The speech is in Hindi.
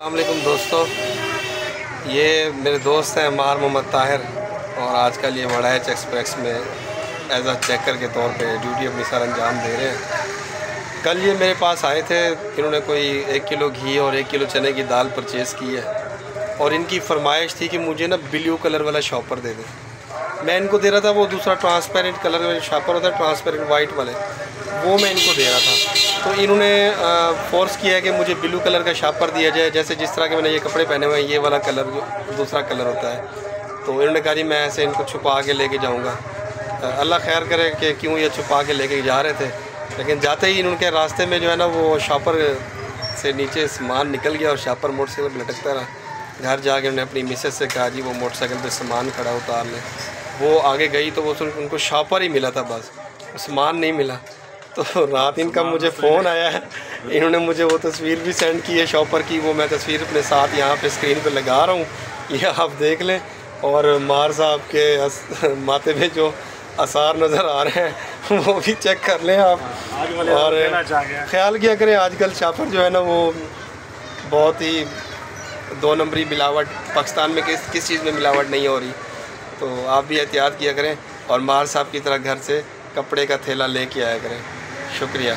अस्सलामुअलैकुम दोस्तों, ये मेरे दोस्त हैं मार मोहम्मद ताहिर और आजकल ये वड़ाइच एक्सप्रेस में एज अ चेकर के तौर पे ड्यूटी अपनी सर अंजाम दे रहे हैं। कल ये मेरे पास आए थे, इन्होंने कोई 1 किलो घी और 1 किलो चने की दाल परचेज़ की है और इनकी फरमाइश थी कि मुझे ना ब्लू कलर वाला शॉपर दे दें। मैं इनको दे रहा था वो दूसरा ट्रांसपेरेंट कलर में शॉपर होता है, ट्रांसपेरेंट वाइट वाले, वो मैं इनको दे रहा था। तो इन्होंने फोर्स किया है कि मुझे ब्लू कलर का शॉपर दिया जाए, जैसे जिस तरह के मैंने ये कपड़े पहने हुए हैं, ये वाला कलर जो दूसरा कलर होता है। तो इन्होंने कहा जी मैं ऐसे इनको छुपा के लेके जाऊंगा। अल्लाह खैर करे कि क्यों ये छुपा के लेके जा रहे थे, लेकिन जाते ही इनके रास्ते में जो है ना वो शॉपर से नीचे सामान निकल गया और शॉपर मोटरसाइकिल पर लटकता रहा। घर जाके उन्होंने अपनी मिसेज से कहा जी वो मोटरसाइकिल पे सामान खड़ा उतार लें। वो आगे गई तो वो उनको शॉपर ही मिला था, बस सामान नहीं मिला। तो रात इनका मुझे फ़ोन आया है, इन्होंने मुझे वो तस्वीर भी सेंड की है शॉपर की, वो मैं तस्वीर अपने साथ यहाँ पे स्क्रीन पे लगा रहा हूँ, ये आप देख लें। और मार साहब के माथे में जो आसार नज़र आ रहे हैं वो भी चेक कर लें आप। और ख्याल किया करें, आजकल शॉपर जो है ना वो बहुत ही 2 नंबरी मिलावट, पाकिस्तान में किस चीज़ में मिलावट नहीं हो रही, तो आप भी एहतियात किया करें और मार साहब की तरह घर से कपड़े का थैला लेके आया करें। शुक्रिया।